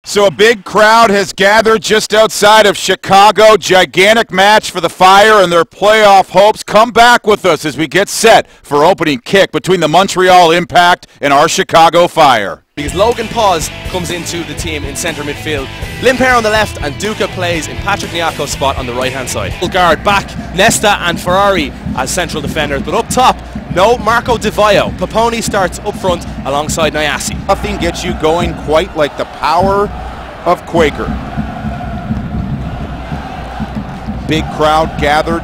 So a big crowd has gathered just outside of Chicago. Gigantic match for the Fire and their playoff hopes. Come back with us as we get set for opening kick between the Montreal Impact and our Chicago Fire. Because Logan Paz comes into the team in centre midfield. Limper on the left and Duca plays in Patrick Niako's spot on the right hand side. Guard back, Nesta and Ferrari as central defenders, but up top, no Marco Di Vaio. Paponi starts up front alongside Nyasi. Nothing gets you going quite like the power of Quaker. Big crowd gathered,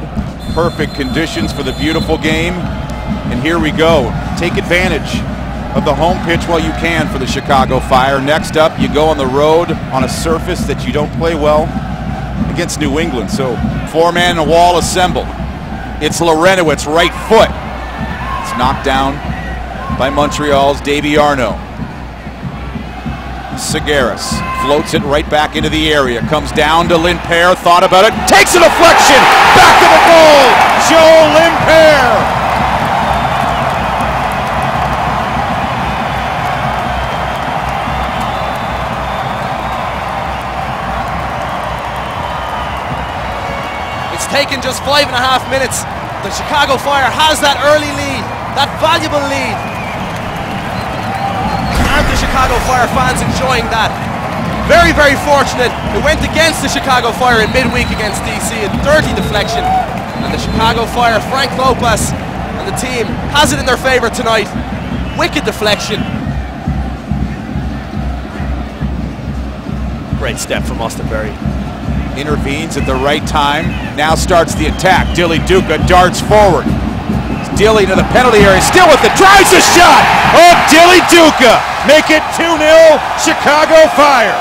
perfect conditions for the beautiful game, and here we go. Take advantage of the home pitch while you can for the Chicago Fire. Next up, you go on the road on a surface that you don't play well against New England. So four-man and a wall assembled. It's Lorenowitz, right foot. It's knocked down by Montreal's Davy Arnaud. Segueras floats it right back into the area. Comes down to Limper, thought about it, takes a deflection, back to the goal, Joe Limper. It's taken just 5.5 minutes. The Chicago Fire has that early lead, that valuable lead. And the Chicago Fire fans enjoying that. Very, very fortunate. It went against the Chicago Fire in midweek against DC, a dirty deflection. And the Chicago Fire, Frank Lopez and the team has it in their favour tonight. Wicked deflection. Great step from Austin Berry. Intervenes at the right time, now starts the attack. Dilly Duca darts forward. Dilly to the penalty area, still with it, drives a shot! Oh, Dilly Duca! Make it 2-0, Chicago Fire!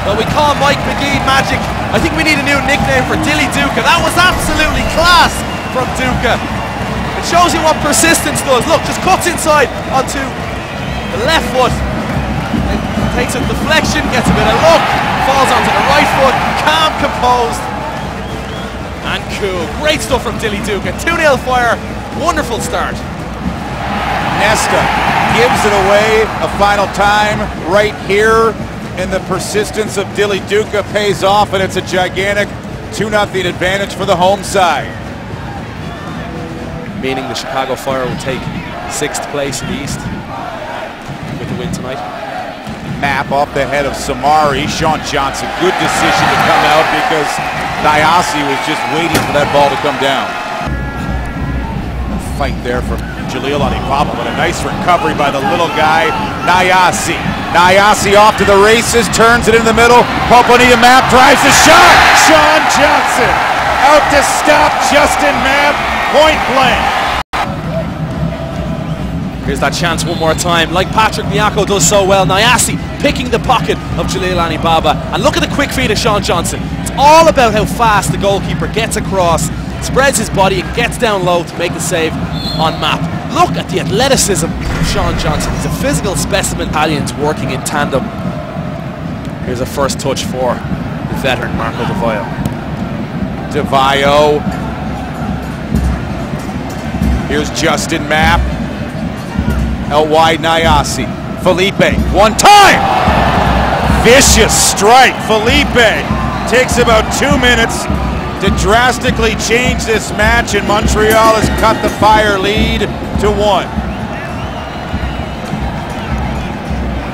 Well, we call Mike McGee Magic. I think we need a new nickname for Dilly Duca. That was absolutely class from Duca. It shows you what persistence does. Look, just cuts inside onto the left foot. It takes a deflection, gets a bit of luck, falls onto the right foot, calm, composed, and cool. Great stuff from Dilly Duca. 2-0 Fire, wonderful start. Nesta gives it away a final time right here. And the persistence of Dilly Duca pays off, and it's a gigantic 2-0 advantage for the home side. Meaning the Chicago Fire will take 6th place in the East with the win tonight. Map off the head of Samari. Sean Johnson, good decision to come out because Nyasi was just waiting for that ball to come down. A fight there from Jalil Alibaba, but a nice recovery by the little guy, Nyasi. Nyasi off to the races, turns it in the middle. Poponi Map drives the shot. Sean Johnson out to stop Justin Map, point blank. Here's that chance one more time, like Patrick Niako does so well. Nyasi picking the pocket of Jalil Alibaba. And look at the quick feed of Sean Johnson. It's all about how fast the goalkeeper gets across, spreads his body and gets down low to make the save on Map. Look at the athleticism of Sean Johnson. He's a physical specimen. Italians working in tandem. Here's a first touch for the veteran Marco Di Vaio. Di Vaio. Here's Justin Map. Out wide Nyasi. Felipe, one time! Vicious strike. Felipe takes about 2 minutes to drastically change this match, and Montreal has cut the Fire lead to 1.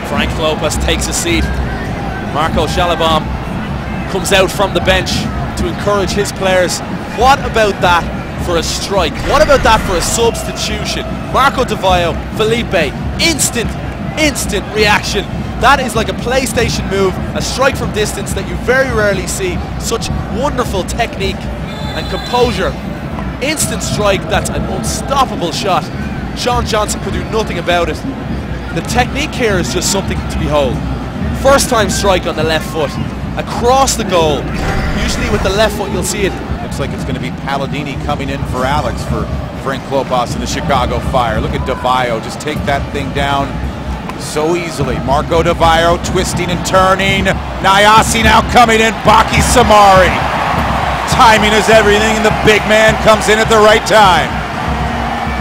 Frank Lopez takes a seat. Marco Schalabom comes out from the bench to encourage his players. What about that for a strike? What about that for a substitution? Marco Di Vaio, Felipe, instant reaction. That is like a PlayStation move, a strike from distance that you very rarely see. Such wonderful technique and composure. Instant strike, that's an unstoppable shot. Sean Johnson could do nothing about it. The technique here is just something to behold. First time strike on the left foot, across the goal. Usually with the left foot you'll see it. Looks like it's going to be Palladini coming in for Alex for Frank Lopez and the Chicago Fire. Look at Di Vaio, just take that thing down so easily. Marco Di Vaio twisting and turning. Nyasi now coming in. Baki Samari. Timing is everything, and the big man comes in at the right time.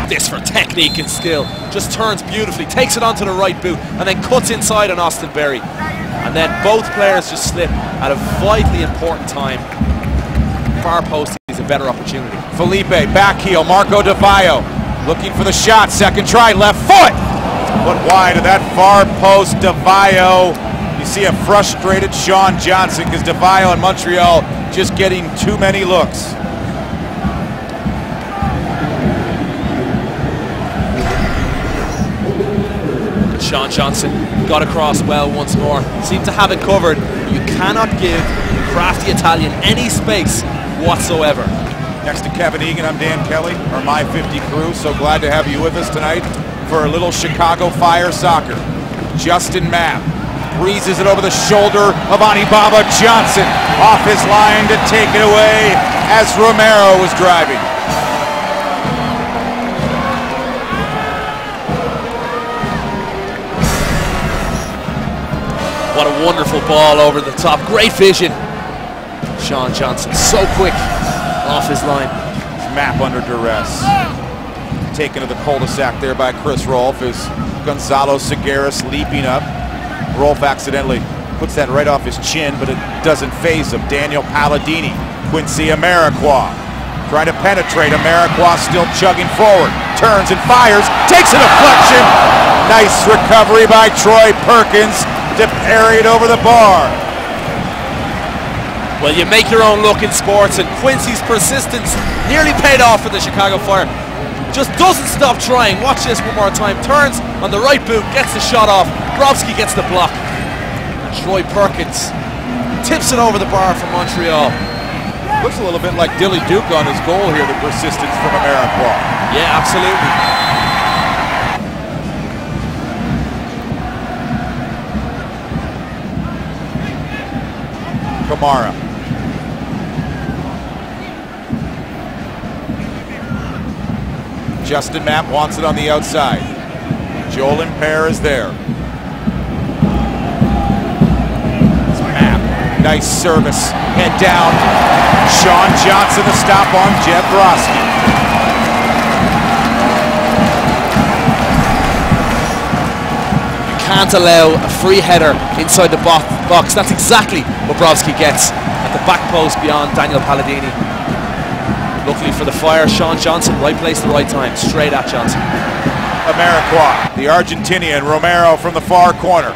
This for technique and skill. Just turns beautifully, takes it onto the right boot, and then cuts inside on Austin Berry. And then both players just slip at a vitally important time. Far post is a better opportunity. Felipe, back heel. Marco Di Vaio looking for the shot. Second try, left foot. Put wide of that far post. Di Vaio. You see a frustrated Sean Johnson because Di Vaio and Montreal just getting too many looks. Sean Johnson got across well once more. Seemed to have it covered. You cannot give the crafty Italian any space whatsoever. Next to Kevin Egan, I'm Dan Kelly, our My 50 crew. So glad to have you with us tonight for a little Chicago Fire soccer. Justin Mapp breezes it over the shoulder of Anibaba Johnson. Off his line to take it away as Romero was driving. What a wonderful ball over the top. Great vision. Sean Johnson so quick off his line. Mapp under duress. Taken to the cul-de-sac there by Chris Rolfe as Gonzalo Segueras leaping up. Rolfe accidentally puts that right off his chin, but it doesn't faze him. Daniel Palladini, Quincy Amarikwa trying to penetrate. Amarikwa still chugging forward. Turns and fires. Takes a deflection. Nice recovery by Troy Perkins to parry it over the bar. Well, you make your own look in sports, and Quincy's persistence nearly paid off for the Chicago Fire. Just doesn't stop trying. Watch this one more time. Turns on the right boot, gets the shot off. Brovsky gets the block. And Troy Perkins tips it over the bar for Montreal. Looks a little bit like Dilly Duke on his goal here, the persistence from Amarikwa. Yeah, absolutely. Kamara. Justin Mapp wants it on the outside. Joel Impare is there. It's Mapp. Nice service. Head down. Sean Johnson the stop on Jeb Brodsky. You can't allow a free header inside the box. That's exactly what Brovsky gets at the back post beyond Daniel Palladini. Luckily for the Fire, Sean Johnson, right place, the right time, straight at Johnson. Amarikwa, the Argentinian, Romero from the far corner.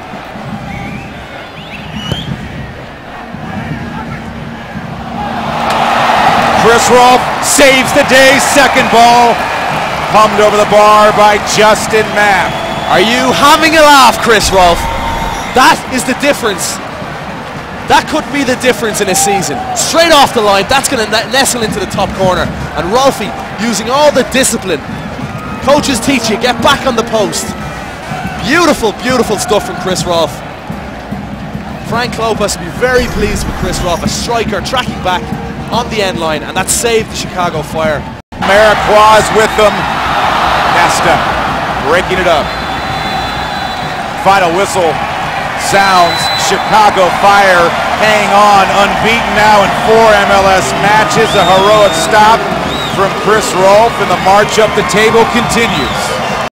Chris Rolfe saves the day, second ball. Hummed over the bar by Justin Mapp. Are you having a laugh, Chris Rolfe? That is the difference. That could be the difference in a season. Straight off the line, that's going to nestle into the top corner. And Rolfie using all the discipline. Coaches teach you, get back on the post. Beautiful, beautiful stuff from Chris Rolfe. Frank Lopez will be very pleased with Chris Rolfe, a striker tracking back on the end line, and that saved the Chicago Fire. Amarikwa is with them. Nesta breaking it up. Final whistle sounds. Chicago Fire hang on, unbeaten now in 4 MLS matches. A heroic stop from Chris Rolfe, and the march up the table continues.